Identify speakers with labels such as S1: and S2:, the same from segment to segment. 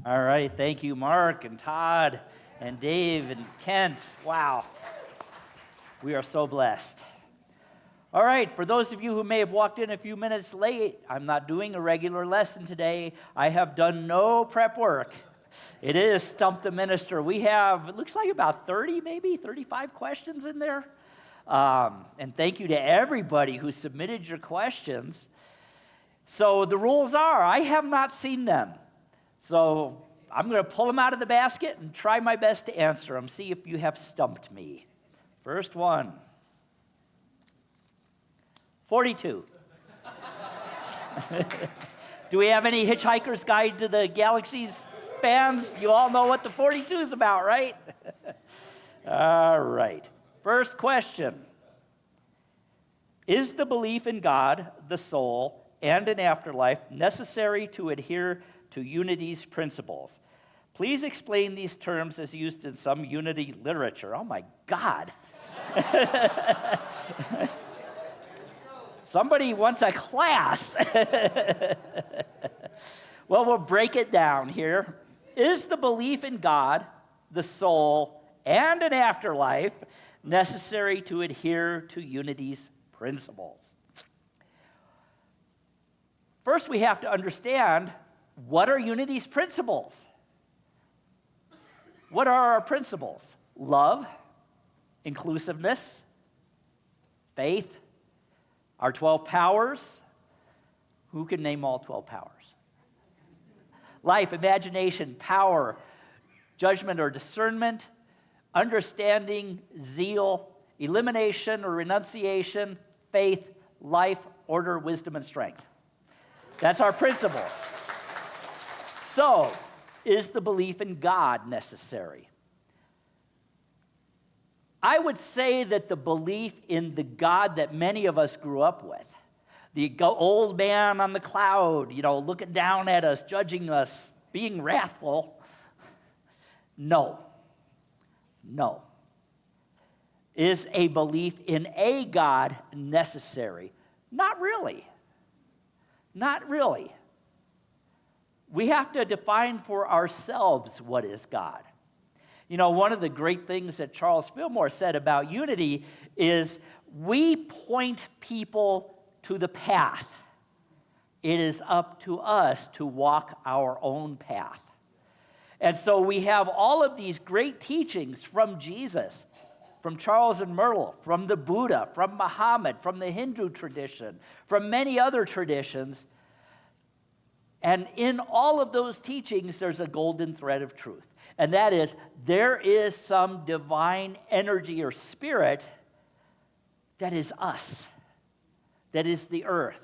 S1: All right, thank you, Mark and Todd and Dave and Kent. Wow, we are so blessed. All right, for those of you who may have walked in a few minutes late, I'm not doing a regular lesson today. I have done no prep work. It is Stump the Minister. We have, it looks like about 30, maybe 35 questions in there. And thank you to everybody who submitted your questions. So the rules are, I have not seen them. So I'm going to pull them out of the basket and try my best to answer them. See if you have stumped me. First one. 42. Do we have any Hitchhiker's Guide to the Galaxy's fans? You all know what the 42 is about, right? All right. First question. Is the belief in God, the soul, and an afterlife necessary to adhere to Unity's principles? Please explain these terms as used in some Unity literature. Oh my God. Somebody wants a class. Well, we'll break it down here. Is the belief in God, the soul, and an afterlife necessary to adhere to Unity's principles? First, we have to understand, what are Unity's principles? What are our principles? Love, inclusiveness, faith, our 12 powers. Who can name all 12 powers? Life, imagination, power, judgment or discernment, understanding, zeal, elimination or renunciation, faith, life, order, wisdom, and strength. That's our principles. So, is the belief in God necessary? I would say that the belief in the God that many of us grew up with, the old man on the cloud, looking down at us, judging us, being wrathful, no. Is a belief in a God necessary? Not really. Not really. We have to define for ourselves what is God. One of the great things that Charles Fillmore said about unity is we point people to the path. It is up to us to walk our own path. And so we have all of these great teachings from Jesus, from Charles and Myrtle, from the Buddha, from Muhammad, from the Hindu tradition, from many other traditions. And in all of those teachings, there's a golden thread of truth. And that is, there is some divine energy or spirit that is us, that is the earth,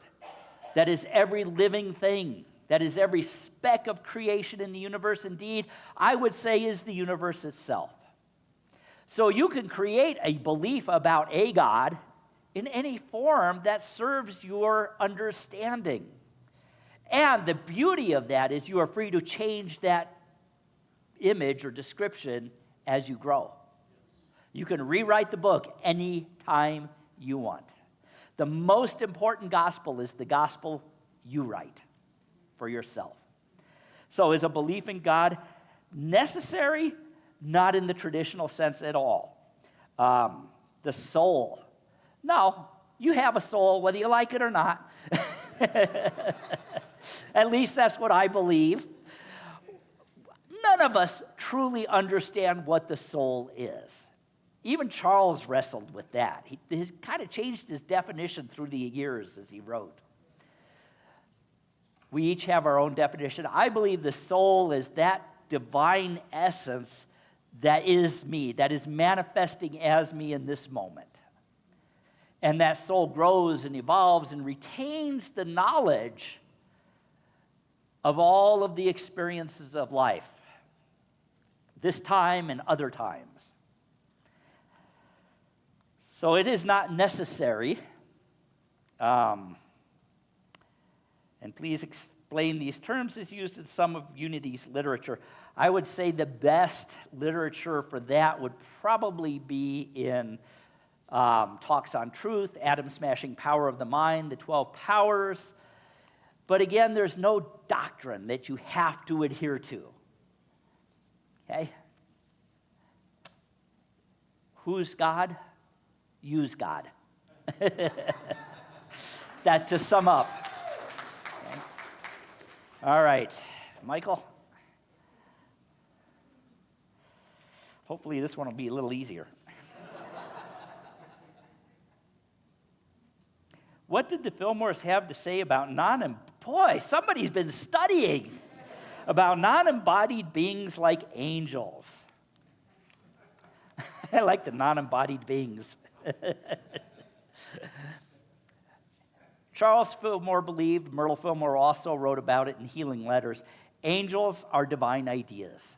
S1: that is every living thing, that is every speck of creation in the universe. Indeed, I would say is the universe itself. So you can create a belief about a God in any form that serves your understanding. And the beauty of that is you are free to change that image or description as you grow. You can rewrite the book anytime you want. The most important gospel is the gospel you write for yourself. So is a belief in God necessary? Not in the traditional sense at all. The soul. No, you have a soul whether you like it or not. At least that's what I believe. None of us truly understand what the soul is. Even Charles wrestled with that. He kind of changed his definition through the years as he wrote. We each have our own definition. I believe the soul is that divine essence that is me, that is manifesting as me in this moment. And that soul grows and evolves and retains the knowledge of all of the experiences of life, this time and other times. So it is not necessary. And please explain these terms as used in some of Unity's literature. I would say the best literature for that would probably be in Talks on Truth, Atom Smashing Power of the Mind, the 12 Powers. But again, there's no doctrine that you have to adhere to. Okay? Who's God? Use God. That to sum up. Okay. All right, Michael. Hopefully this one will be a little easier. What did the Fillmores have to say about boy, somebody's been studying about non-embodied beings like angels. I like the non-embodied beings. Charles Fillmore believed, Myrtle Fillmore also wrote about it in Healing Letters, angels are divine ideas.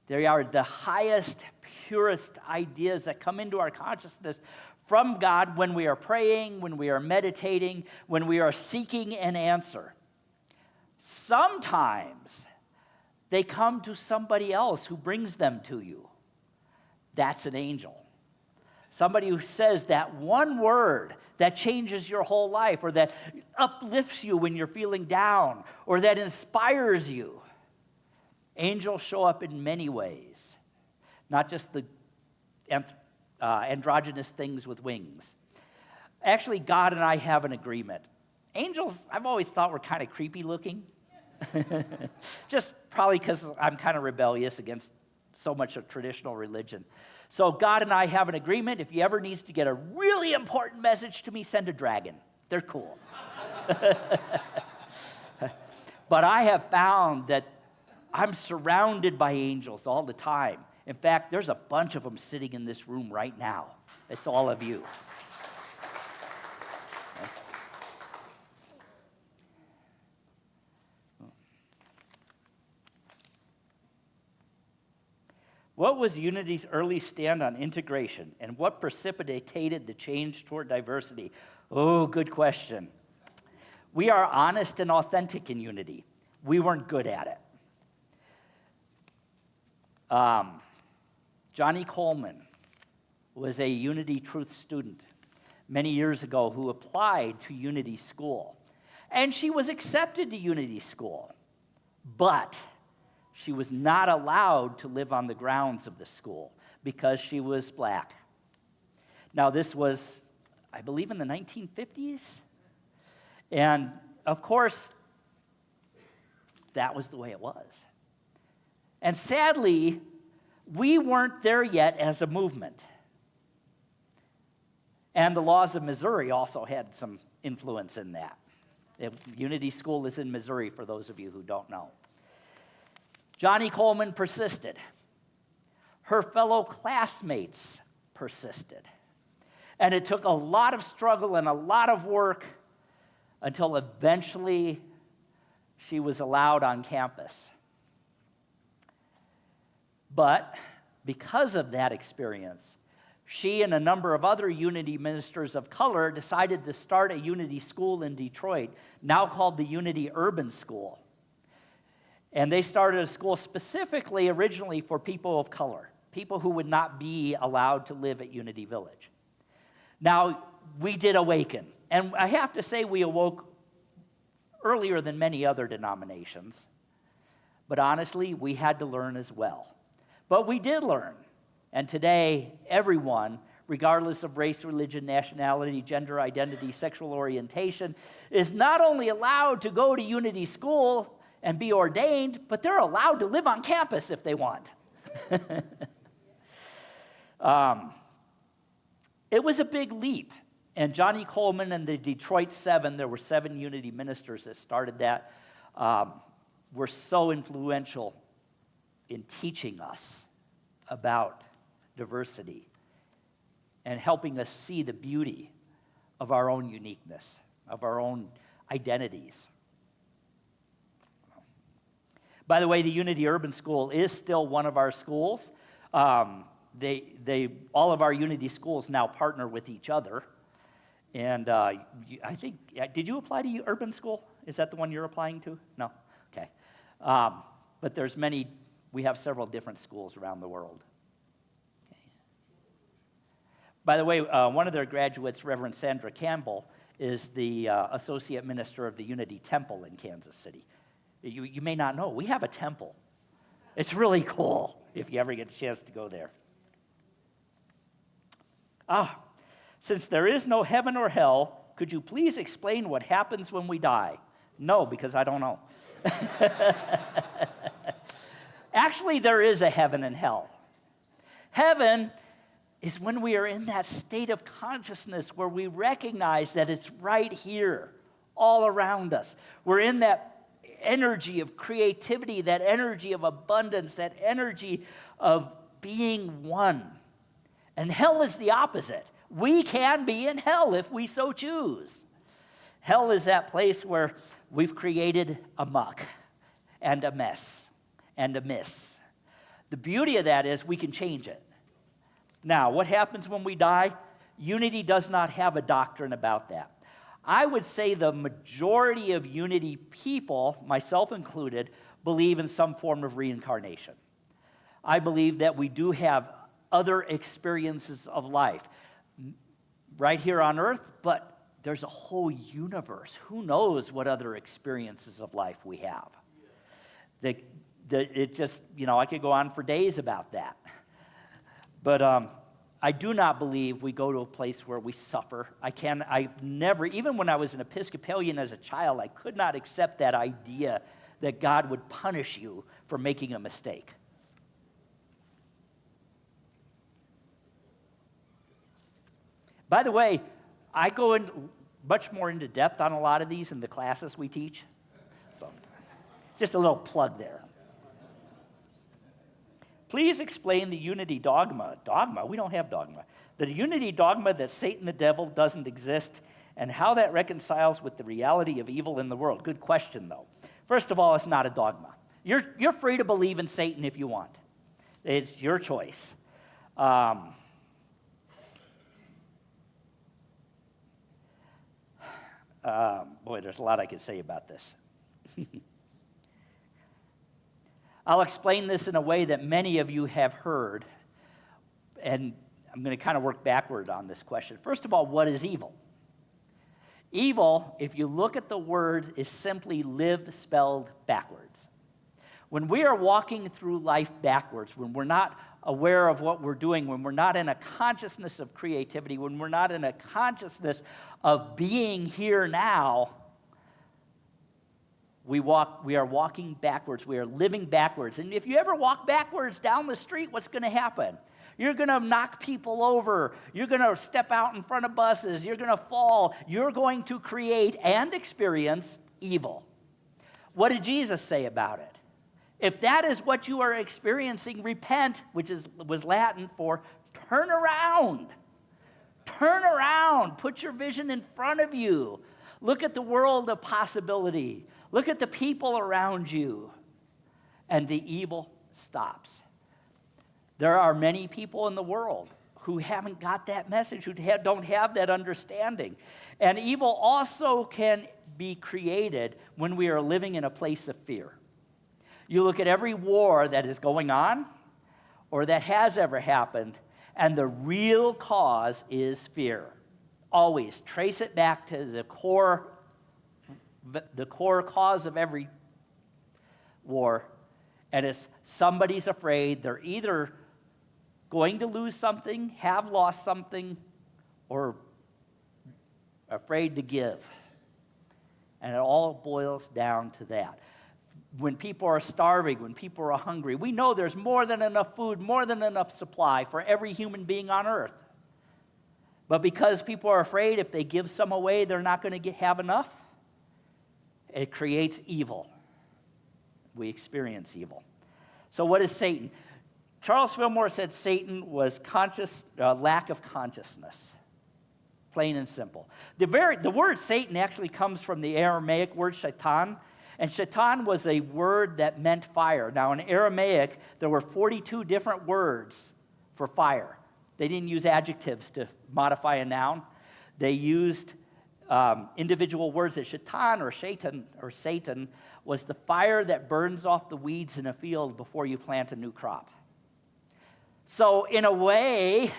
S1: They are the highest, purest ideas that come into our consciousness from God when we are praying, when we are meditating, when we are seeking an answer. Sometimes they come to somebody else who brings them to you. That's an angel. Somebody who says that one word that changes your whole life, or that uplifts you when you're feeling down, or that inspires you. Angels show up in many ways, not just the androgynous things with wings. Actually, God and I have an agreement. Angels, I've always thought were kind of creepy looking. Just probably because I'm kind of rebellious against so much of traditional religion. So God and I have an agreement. If he ever needs to get a really important message to me, send a dragon. They're cool. But I have found that I'm surrounded by angels all the time. In fact, there's a bunch of them sitting in this room right now. It's all of you. What was Unity's early stand on integration, and what precipitated the change toward diversity? Oh, good question. We are honest and authentic in Unity. We weren't good at it. Johnny Coleman was a Unity Truth student many years ago who applied to Unity School. And she was accepted to Unity School, but she was not allowed to live on the grounds of the school because she was black. Now, this was, I believe, in the 1950s. And, of course, that was the way it was. And sadly, we weren't there yet as a movement. And the laws of Missouri also had some influence in that. Unity School is in Missouri, for those of you who don't know. Johnny Coleman persisted. Her fellow classmates persisted. And it took a lot of struggle and a lot of work until eventually she was allowed on campus. But because of that experience, she and a number of other Unity ministers of color decided to start a Unity school in Detroit, now called the Unity Urban School. And they started a school specifically originally for people of color, people who would not be allowed to live at Unity Village. Now, we did awaken, and I have to say we awoke earlier than many other denominations, but honestly, we had to learn as well. But we did learn, and today, everyone, regardless of race, religion, nationality, gender identity, sexual orientation, is not only allowed to go to Unity School and be ordained, but they're allowed to live on campus if they want. It was a big leap, and Johnny Coleman and the Detroit Seven, there were 7 Unity ministers that started that, were so influential in teaching us about diversity and helping us see the beauty of our own uniqueness, of our own identities. By the way, the Unity Urban School is still one of our schools. All of our Unity schools now partner with each other. And I think, did you apply to Urban School? Is that the one you're applying to? No? Okay. But there's many, we have several different schools around the world. Okay. By the way, one of their graduates, Reverend Sandra Campbell, is the associate minister of the Unity Temple in Kansas City. You may not know, we have a temple It's really cool if you ever get a chance to go there. Since there is no heaven or hell, could you please explain what happens when we die? No, because I don't know. Actually, there is a heaven and hell. Heaven is when we are in that state of consciousness where we recognize that it's right here, all around us. We're in that energy of creativity, that energy of abundance, that energy of being one. And hell is the opposite. We can be in hell if we so choose. Hell is that place where we've created a muck and a mess and a miss. The beauty of that is we can change it. Now, what happens when we die? Unity does not have a doctrine about that. I would say the majority of Unity people, myself included, believe in some form of reincarnation. I believe that we do have other experiences of life right here on earth, but there's a whole universe. Who knows what other experiences of life we have? It just, I could go on for days about that. But I do not believe we go to a place where we suffer. I've never, even when I was an Episcopalian as a child, I could not accept that idea that God would punish you for making a mistake. By the way, I go in much more into depth on a lot of these in the classes we teach. So, just a little plug there. Please explain the unity dogma. Dogma? We don't have dogma. The unity dogma that Satan the devil doesn't exist and how that reconciles with the reality of evil in the world. Good question, though. First of all, it's not a dogma. You're free to believe in Satan if you want. It's your choice. Boy, there's a lot I could say about this. I'll explain this in a way that many of you have heard, and I'm going to kind of work backward on this question. First of all, what is evil? Evil, if you look at the word, is simply live spelled backwards. When we are walking through life backwards, when we're not aware of what we're doing, when we're not in a consciousness of creativity, when we're not in a consciousness of being here now, we are walking backwards. We are living backwards. And if you ever walk backwards down the street, what's going to happen? You're going to knock people over. You're going to step out in front of buses. You're going to fall. You're going to create and experience evil. What did Jesus say about it? If that is what you are experiencing, repent, which was Latin for turn around. Turn around. Put your vision in front of you. Look at the world of possibility. Look at the people around you. And the evil stops. There are many people in the world who haven't got that message, who don't have that understanding. And evil also can be created when we are living in a place of fear. You look at every war that is going on or that has ever happened, and the real cause is fear. Always trace it back to the core cause of every war, and it's somebody's afraid. They're either going to lose something, have lost something, or afraid to give. And it all boils down to that. When people are starving, when people are hungry, we know there's more than enough food, more than enough supply for every human being on earth. But because people are afraid if they give some away, they're not going to have enough, it creates evil. We experience evil. So what is Satan? Charles Fillmore said Satan was lack of consciousness. Plain and simple. The word Satan actually comes from the Aramaic word shaitan. And shaitan was a word that meant fire. Now, in Aramaic, there were 42 different words for fire. They didn't use adjectives to modify a noun. They used individual words. That shaitan or Satan was the fire that burns off the weeds in a field before you plant a new crop. So, in a way,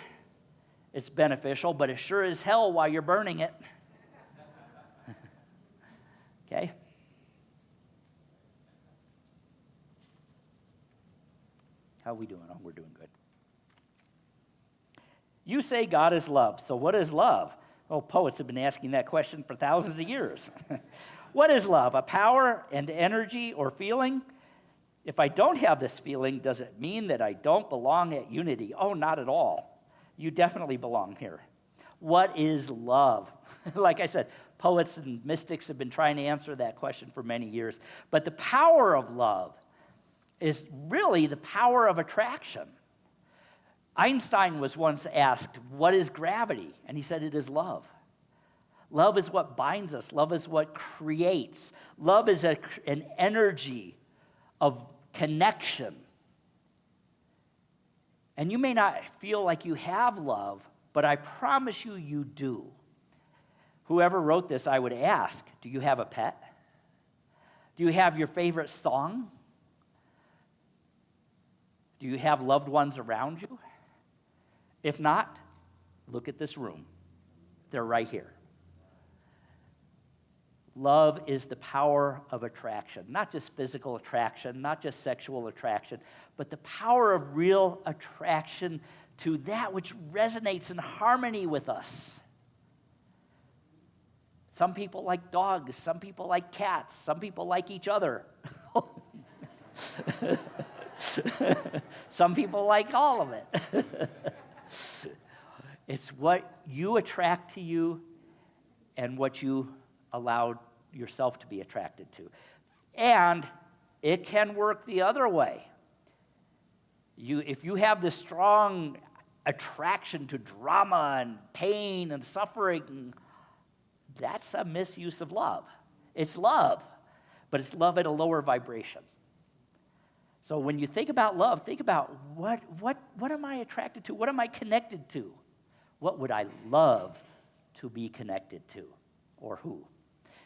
S1: it's beneficial, but it sure is hell while you're burning it. Okay? How are we doing? Oh, we're doing good. You say God is love. So what is love? Oh, poets have been asking that question for thousands of years. What is love? A power and energy or feeling? If I don't have this feeling, does it mean that I don't belong at Unity? Oh, not at all. You definitely belong here. What is love? Like I said, poets and mystics have been trying to answer that question for many years. But the power of love is really the power of attraction. Einstein was once asked, what is gravity? And he said it is love. Love is what binds us. Love is what creates. Love is an energy of connection. And you may not feel like you have love, but I promise you, you do. Whoever wrote this, I would ask, do you have a pet? Do you have your favorite song? Do you have loved ones around you? If not, look at this room. They're right here. Love is the power of attraction, not just physical attraction, not just sexual attraction, but the power of real attraction to that which resonates in harmony with us. Some people like dogs, some people like cats, some people like each other. Some people like all of it. It's what you attract to you and what you allow yourself to be attracted to. And it can work the other way. If you have this strong attraction to drama and pain and suffering, that's a misuse of love. It's love, but it's love at a lower vibration. So when you think about love, think about what am I attracted to? What am I connected to? What would I love to be connected to, or who?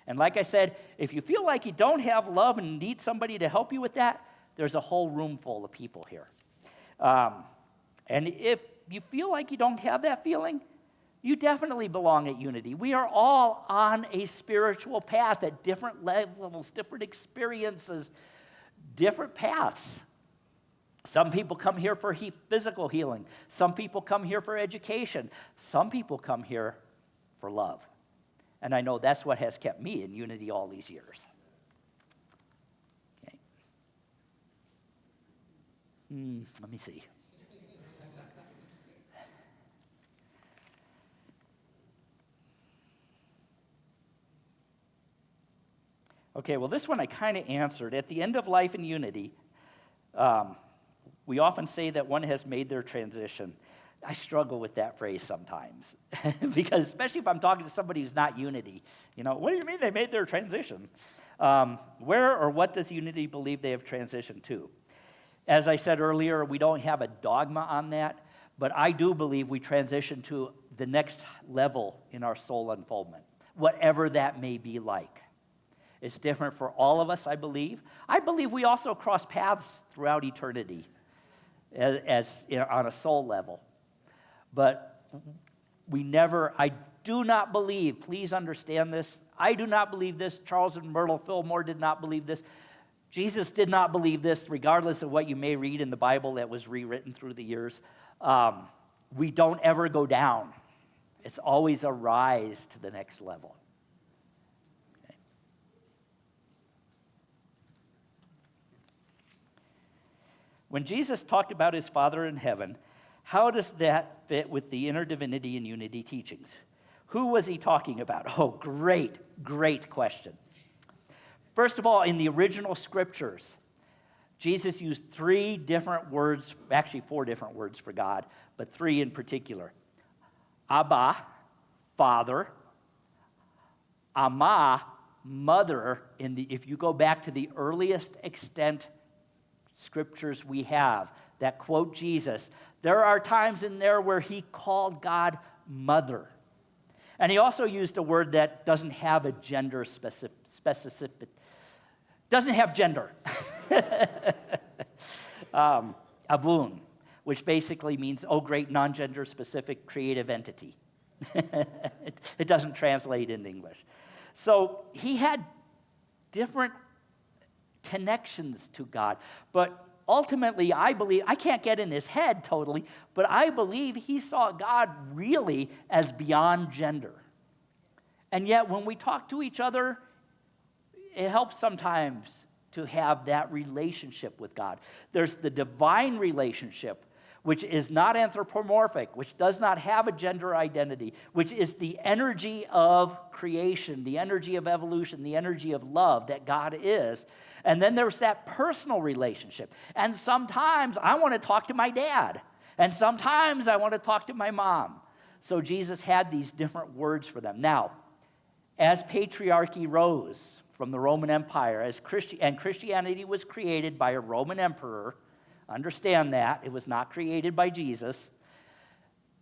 S1: And like I said, if you feel like you don't have love and need somebody to help you with that, there's a whole room full of people here. And if you feel like you don't have that feeling, you definitely belong at Unity. We are all on a spiritual path at different levels, different experiences, different paths. Some people come here for physical healing. Some people come here for education. Some people come here for love. And I know that's what has kept me in Unity all these years. Okay. Let me see. Okay, well, this one I kind of answered. At the end of life in Unity, we often say that one has made their transition. I struggle with that phrase sometimes, because especially if I'm talking to somebody who's not Unity, what do you mean they made their transition? Where or what does Unity believe they have transitioned to? As I said earlier, we don't have a dogma on that, but I do believe we transition to the next level in our soul unfoldment, whatever that may be like. It's different for all of us, I believe. I believe we also cross paths throughout eternity on a soul level. But I do not believe, please understand this, I do not believe this. Charles and Myrtle Fillmore did not believe this. Jesus did not believe this, regardless of what you may read in the Bible that was rewritten through the years. We don't ever go down. It's always a rise to the next level. Okay. When Jesus talked about his Father in heaven, how does that fit with the inner divinity and unity teachings? Who was he talking about? Oh, great question. First of all, in the original scriptures, Jesus used 3 different words, actually 4 different words for God, but 3 in particular. Abba, Father. Ama, Mother. If you go back to the earliest extant scriptures we have that quote Jesus, there are times in there where he called God Mother. And he also used a word that doesn't have a gender specific, doesn't have gender. Avun, which basically means, oh, great non-gender specific creative entity. It doesn't translate into English. So he had different connections to God, but ultimately, I believe, I can't get in his head totally, but I believe he saw God really as beyond gender. And yet, when we talk to each other, it helps sometimes to have that relationship with God. There's the divine relationship, which is not anthropomorphic, which does not have a gender identity, which is the energy of creation, the energy of evolution, the energy of love that God is. And then there's that personal relationship. And sometimes I want to talk to my dad, and sometimes I want to talk to my mom. So Jesus had these different words for them. Now, as patriarchy rose from the Roman Empire, and Christianity was created by a Roman emperor, understand that, it was not created by Jesus.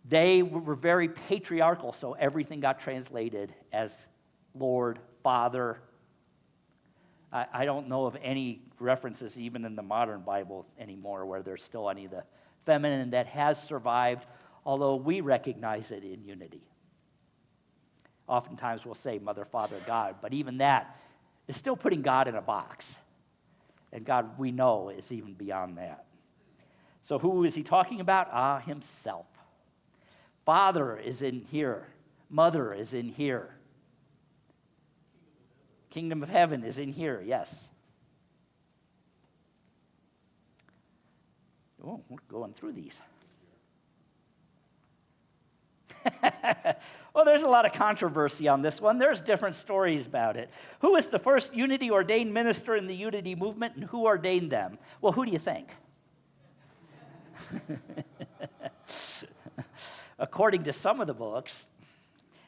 S1: They were very patriarchal, so everything got translated as Lord, Father. I don't know of any references even in the modern Bible anymore where there's still any of the feminine that has survived, although we recognize it in unity. Oftentimes we'll say Mother, Father, God, but even that is still putting God in a box. And God, we know, is even beyond that. So who is he talking about? Himself. Father is in here. Mother is in here. Kingdom of heaven is in here, yes. Oh, we're going through these. Well, there's a lot of controversy on this one. There's different stories about it. Who is the first unity ordained minister in the unity movement, and who ordained them? Well, who do you think? According to some of the books,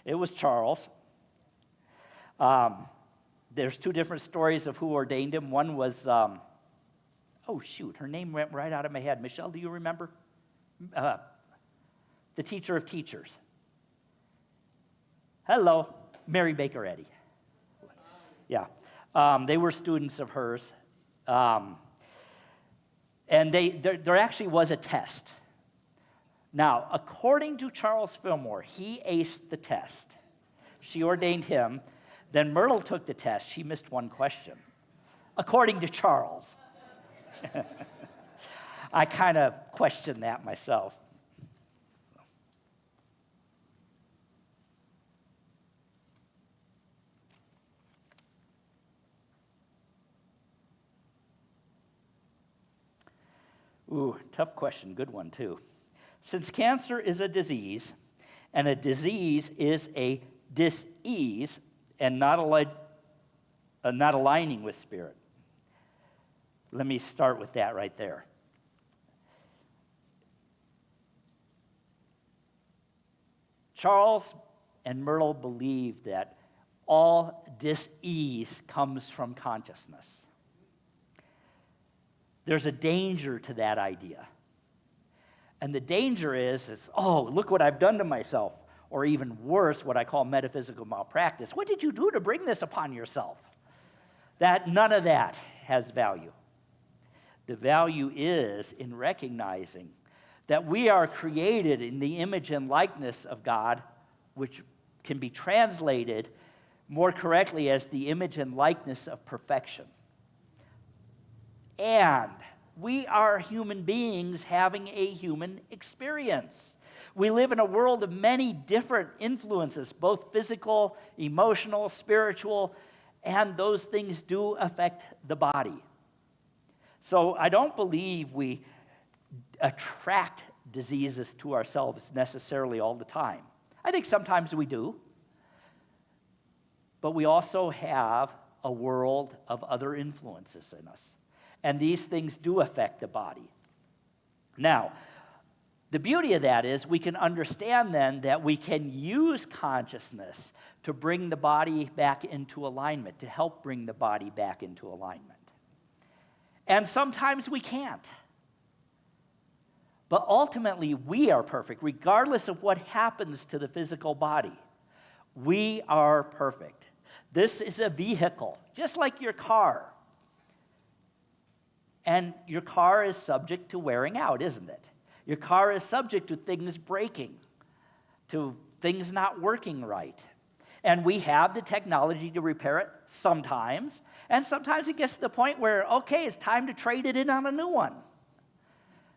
S1: it was Charles. There's two different stories of who ordained him. One was, her name went right out of my head. Michelle, do you remember? The teacher of teachers. Hello, Mary Baker Eddy. Yeah, they were students of hers. And there actually was a test. Now, according to Charles Fillmore, he aced the test. She ordained him. Then Myrtle took the test. She missed one question, according to Charles. I kind of questioned that myself. Ooh, tough question. Good one, too. Since cancer is a disease, and a disease is a dis-ease, and not aligning with spirit. Let me start with that right there. Charles and Myrtle believe that all dis-ease comes from consciousness. There's a danger to that idea. And the danger is, look what I've done to myself. Or even worse, what I call metaphysical malpractice. What did you do to bring this upon yourself? None of that has value. The value is in recognizing that we are created in the image and likeness of God, which can be translated more correctly as the image and likeness of perfection. And we are human beings having a human experience. We live in a world of many different influences, both physical, emotional, spiritual, and those things do affect the body. So I don't believe we attract diseases to ourselves necessarily all the time. I think sometimes we do. But we also have a world of other influences in us. And these things do affect the body. Now, the beauty of that is we can understand then that we can use consciousness to bring the body back into alignment, to help bring the body back into alignment. And sometimes we can't. But ultimately, we are perfect, regardless of what happens to the physical body. We are perfect. This is a vehicle, just like your car. And your car is subject to wearing out, isn't it? Your car is subject to things breaking, to things not working right. And we have the technology to repair it sometimes. And sometimes it gets to the point where, okay, it's time to trade it in on a new one.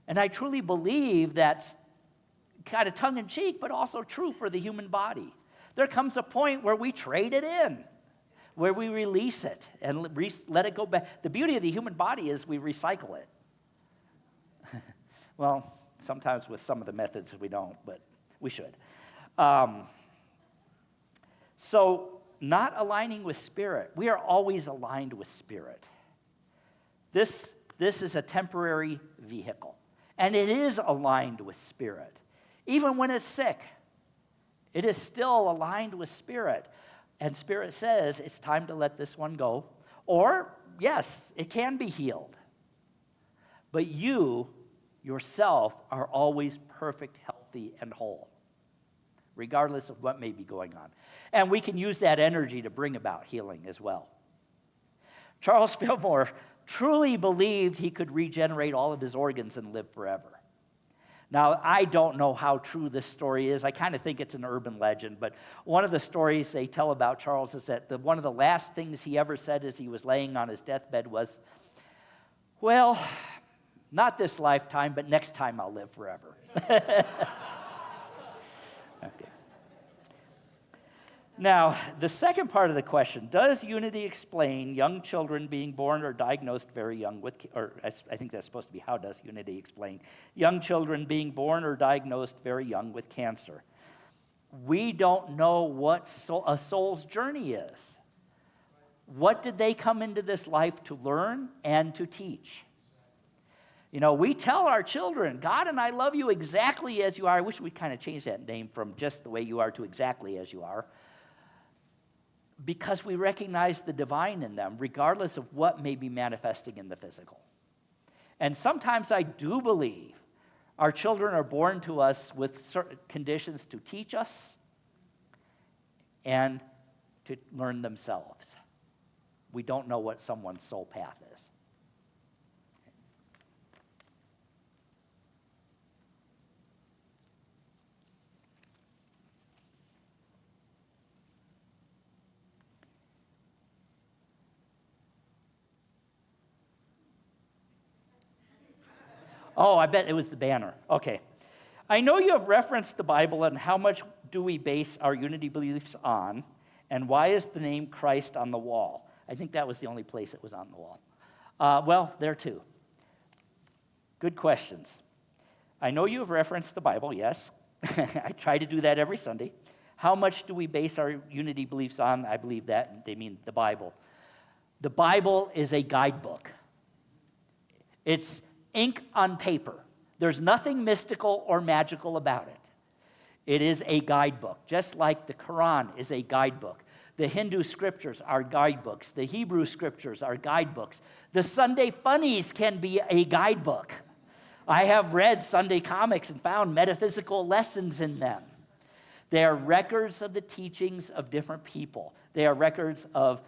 S1: And I truly believe that's kind of tongue-in-cheek, but also true for the human body. There comes a point where we trade it in, where we release it and let it go back. The beauty of the human body is we recycle it. Well, sometimes with some of the methods we don't, but we should. So not aligning with spirit. We are always aligned with spirit. This is a temporary vehicle, and it is aligned with spirit. Even when it's sick, it is still aligned with spirit. And spirit says it's time to let this one go. Or, yes, it can be healed. But you, yourself, are always perfect, healthy, and whole, regardless of what may be going on. And we can use that energy to bring about healing as well. Charles Fillmore truly believed he could regenerate all of his organs and live forever. Now, I don't know how true this story is. I kind of think it's an urban legend, but one of the stories they tell about Charles is that one of the last things he ever said as he was laying on his deathbed was, well, not this lifetime, but next time I'll live forever. Okay. Now, the second part of the question, does unity explain young children being born or diagnosed very young with, or I think that's supposed to be, how does unity explain young children being born or diagnosed very young with cancer? We don't know what a soul's journey is. What did they come into this life to learn and to teach? You know, we tell our children, God and I love you exactly as you are. I wish we'd kind of change that name from just the way you are to exactly as you are, because we recognize the divine in them, regardless of what may be manifesting in the physical. And sometimes I do believe our children are born to us with certain conditions to teach us and to learn themselves. We don't know what someone's soul path is. Oh, I bet it was the banner. Okay. I know you have referenced the Bible and how much do we base our unity beliefs on, and why is the name Christ on the wall? I think that was the only place it was on the wall. Well, there too. Good questions. I know you have referenced the Bible, yes. I try to do that every Sunday. How much do we base our unity beliefs on? I believe that they mean the Bible. The Bible is a guidebook. It's ink on paper. There's nothing mystical or magical about it. It is a guidebook, just like the Quran is a guidebook. The Hindu scriptures are guidebooks. The Hebrew scriptures are guidebooks. The Sunday funnies can be a guidebook. I have read Sunday comics and found metaphysical lessons in them. They are records of the teachings of different people. They are records of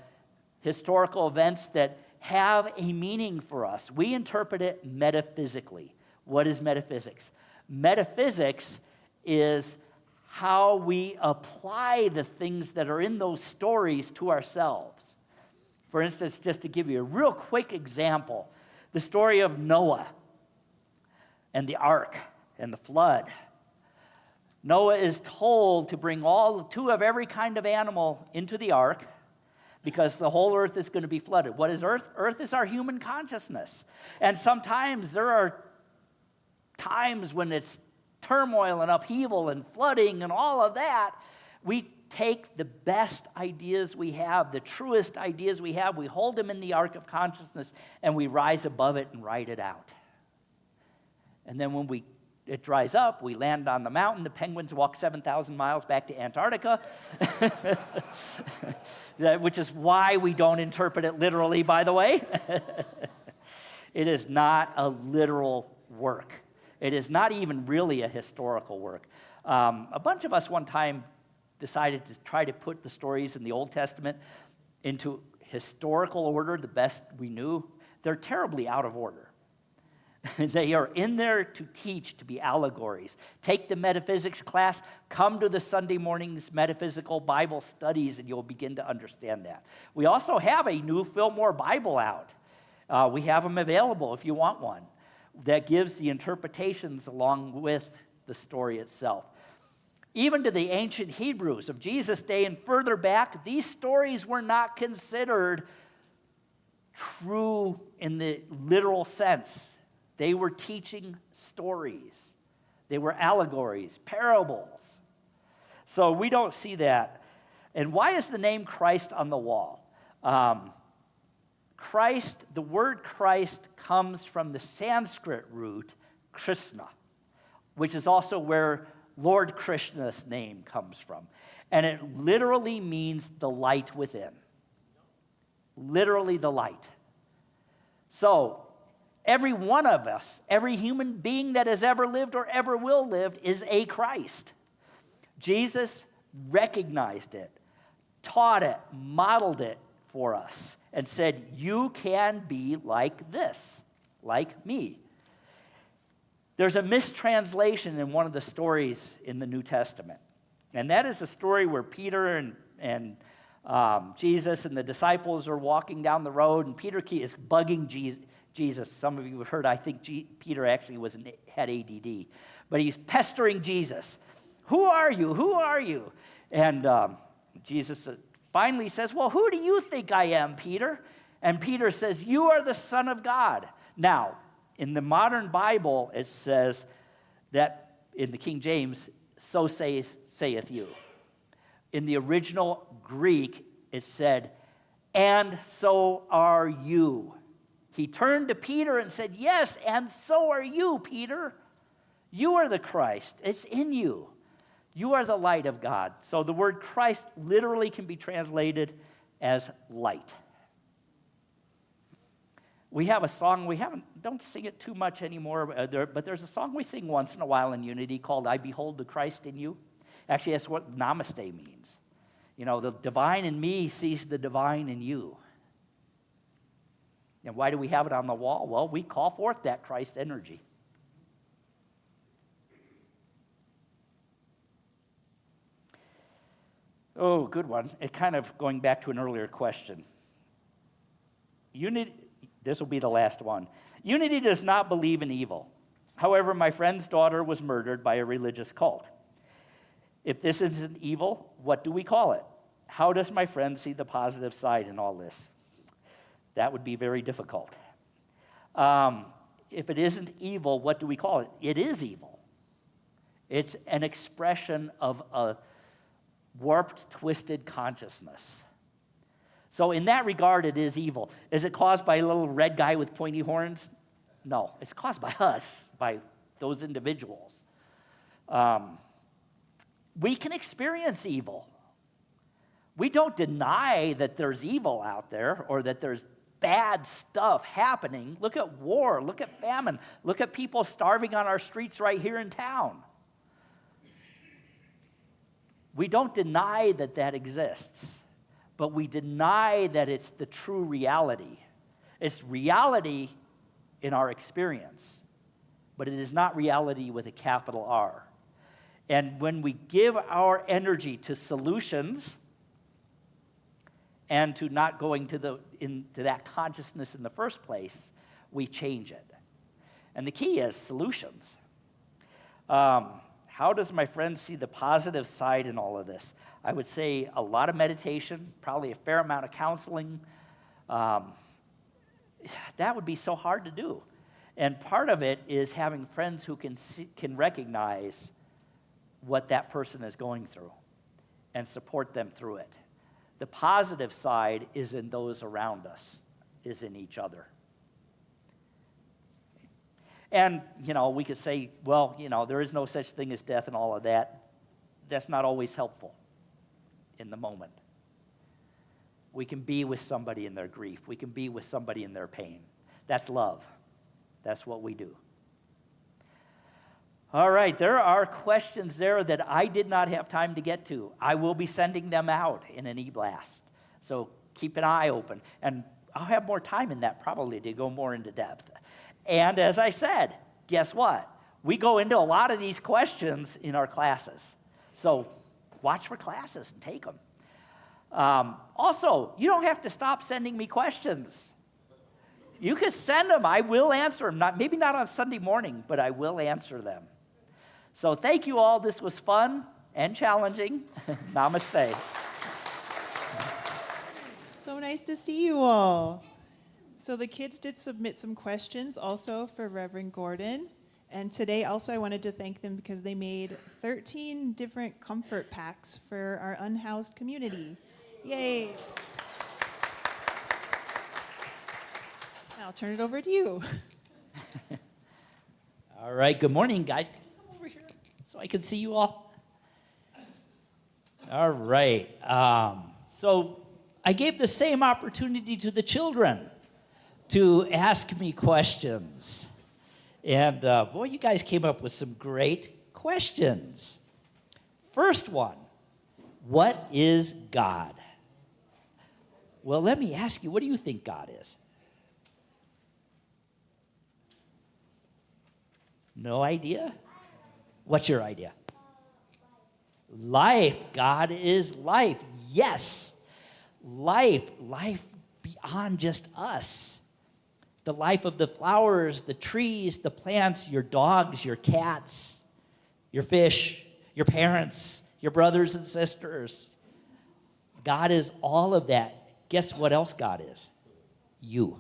S1: historical events that have a meaning for us. We interpret it metaphysically. What is metaphysics? Metaphysics is how we apply the things that are in those stories to ourselves. For instance, just to give you a real quick example, the story of Noah and the ark and the flood. Noah is told to bring two of every kind of animal into the ark, because the whole earth is going to be flooded. What is earth? Earth is our human consciousness. And sometimes there are times when it's turmoil and upheaval and flooding and all of that. We take the best ideas we have, the truest ideas we have, we hold them in the ark of consciousness, and we rise above it and write it out. And then when it dries up, we land on the mountain. The penguins walk 7,000 miles back to Antarctica, which is why we don't interpret it literally, by the way. It is not a literal work. It is not even really a historical work. A bunch of us one time decided to try to put the stories in the Old Testament into historical order the best we knew. They're terribly out of order. They are in there to teach, to be allegories. Take the metaphysics class, come to the Sunday morning's metaphysical Bible studies, and you'll begin to understand that. We also have a new Fillmore Bible out. We have them available if you want one. that gives the interpretations along with the story itself. Even to the ancient Hebrews of Jesus' day and further back, these stories were not considered true in the literal sense. They were teaching stories. They were allegories, parables. So we don't see that. And why is the name Christ on the wall? Christ, the word Christ comes from the Sanskrit root Krishna, which is also where Lord Krishna's name comes from. And it literally means the light within. Literally the light. So, every one of us, every human being that has ever lived or ever will live is a Christ. Jesus recognized it, taught it, modeled it for us, and said, you can be like this, like me. There's a mistranslation in one of the stories in the New Testament, and that is the story where Peter and Jesus and the disciples are walking down the road, and Peter is bugging Jesus. Some of you have heard, I think Peter actually had ADD, but he's pestering Jesus. Who are you? Who are you? And Jesus finally says, well, who do you think I am, Peter? And Peter says, you are the Son of God. Now, in the modern Bible, it says that, in the King James, so saith you. In the original Greek, it said, and so are you. He turned to Peter and said, yes, and so are you, Peter. You are the Christ. It's in you. You are the light of God. So the word Christ literally can be translated as light. We have a song, don't sing it too much anymore, but there's a song we sing once in a while in Unity called I Behold the Christ in You. Actually, that's what namaste means. You know, the divine in me sees the divine in you. And why do we have it on the wall? Well, we call forth that Christ energy. Oh, good one. It kind of going back to an earlier question. This will be the last one. Unity does not believe in evil. However, my friend's daughter was murdered by a religious cult. If this isn't evil, what do we call it? How does my friend see the positive side in all this? That would be very difficult. If it isn't evil, what do we call it? It is evil. It's an expression of a warped, twisted consciousness. So in that regard, it is evil. Is it caused by a little red guy with pointy horns? No, it's caused by us, by those individuals. We can experience evil. We don't deny that there's evil out there or that there's bad stuff happening. Look at war, look at famine, look at people starving on our streets right here in town. We don't deny that that exists, but we deny that it's the true reality. It's reality in our experience, but it is not reality with a capital R. And when we give our energy to solutions and to not going into that consciousness in the first place, we change it. And the key is solutions. How does my friend see the positive side in all of this? I would say a lot of meditation, probably a fair amount of counseling. That would be so hard to do. And part of it is having friends who can recognize what that person is going through and support them through it. The positive side is in those around us, is in each other. And, we could say, well, there is no such thing as death and all of that. That's not always helpful in the moment. We can be with somebody in their grief. We can be with somebody in their pain. That's love. That's what we do. All right, there are questions there that I did not have time to get to. I will be sending them out in an e-blast. So keep an eye open. And I'll have more time in that probably to go more into depth. And as I said, guess what? We go into a lot of these questions in our classes. So watch for classes and take them. Also, you don't have to stop sending me questions. You can send them. I will answer them. Maybe not on Sunday morning, but I will answer them. So thank you all. This was fun and challenging. Namaste.
S2: So nice to see you all. So the kids did submit some questions also for Reverend Gordon. And today also I wanted to thank them because they made 13 different comfort packs for our unhoused community. Yay. I'll turn it over to you.
S1: All right, good morning, guys. Come over here so I can see you all. All right. So I gave the same opportunity to the children to ask me questions. And boy, you guys came up with some great questions. First one, what is God? Well, let me ask you, what do you think God is? No idea? What's your idea? Life. God is life. Yes. Life beyond just us. The life of the flowers, the trees, the plants, your dogs, your cats, your fish, your parents, your brothers and sisters. God is all of that. Guess what else God is? You.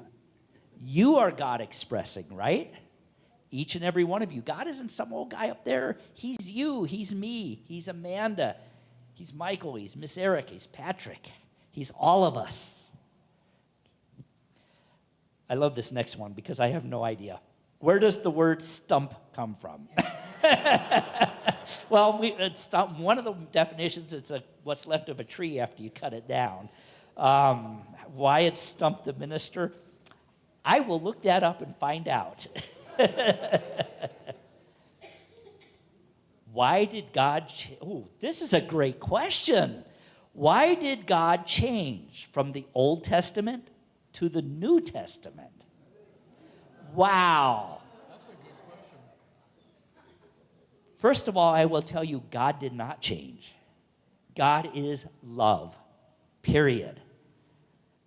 S1: You are God expressing, right? Each and every one of you. God isn't some old guy up there. He's you. He's me. He's Amanda. He's Michael. He's Miss Eric. He's Patrick. He's all of us. I love this next one because I have no idea. Where does the word stump come from? Well, stump, one of the definitions, it's what's left of a tree after you cut it down. Why it's Stump the Minister? I will look that up and find out. Why did God this is a great question. Why did God change from the Old Testament to the New Testament? Wow.
S3: That's a good question.
S1: First of all, I will tell you, God did not change. God is love, period.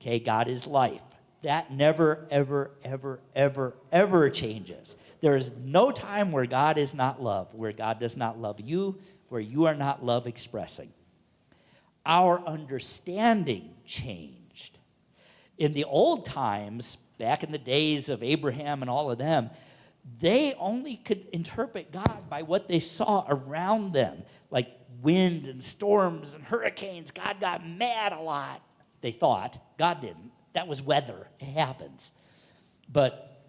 S1: Okay, God is life. That never, ever, ever, ever, ever changes. There is no time where God is not love, where God does not love you, where you are not love expressing. Our understanding changed. In the old times, back in the days of Abraham and all of them, they only could interpret God by what they saw around them, like wind and storms and hurricanes. God got mad a lot, they thought. God didn't. That was weather. It happens. But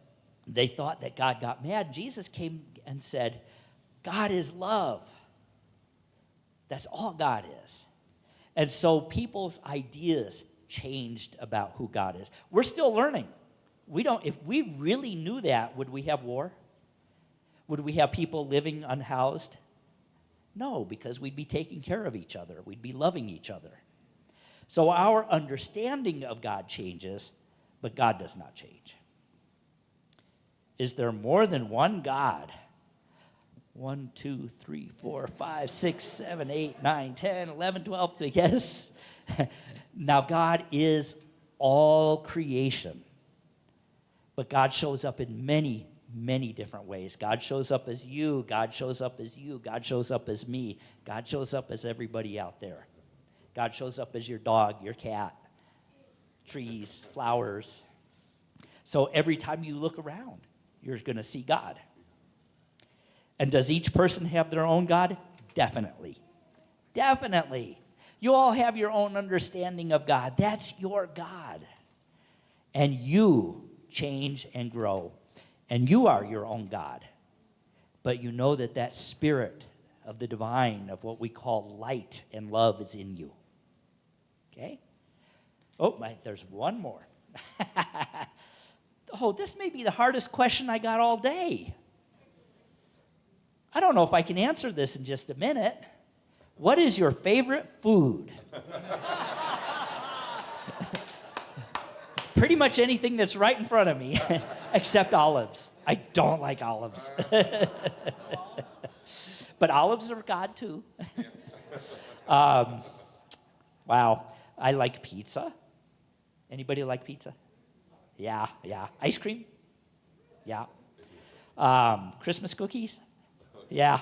S1: they thought that God got mad. Jesus came and said, God is love. That's all God is. And so people's ideas changed about who God is. We're still learning. If we really knew that, would we have war? Would we have people living unhoused? No, because we'd be taking care of each other. We'd be loving each other. So our understanding of God changes, but God does not change. Is there more than one God? 1, 2, 3, 4, 5, 6, 7, 8, 9, 10, 11, 12. Yes. Now God is all creation. But God shows up in many, many different ways. God shows up as you. God shows up as you. God shows up as me. God shows up as everybody out there. God shows up as your dog, your cat, trees, flowers. So every time you look around, you're going to see God. And does each person have their own God? Definitely. Definitely. You all have your own understanding of God. That's your God. And you change and grow. And you are your own God. But you know that spirit of the divine, of what we call light and love, is in you. Okay? There's one more. This may be the hardest question I got all day. I don't know if I can answer this in just a minute. What is your favorite food? Pretty much anything that's right in front of me, except olives. I don't like olives. But olives are God too. Wow. I like pizza. Anybody like pizza? Yeah. Ice cream? Yeah. Christmas cookies? Yeah.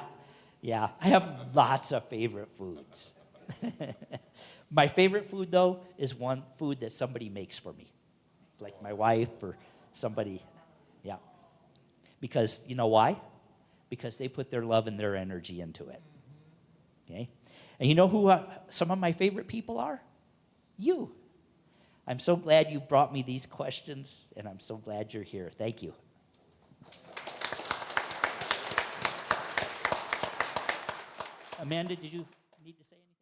S1: I have lots of favorite foods. My favorite food, though, is one food that somebody makes for me, like my wife or somebody. Yeah. Because you know why? Because they put their love and their energy into it. Okay? And you know who some of my favorite people are? You. I'm so glad you brought me these questions, and I'm so glad you're here. Thank you. Amanda, did you need to say anything?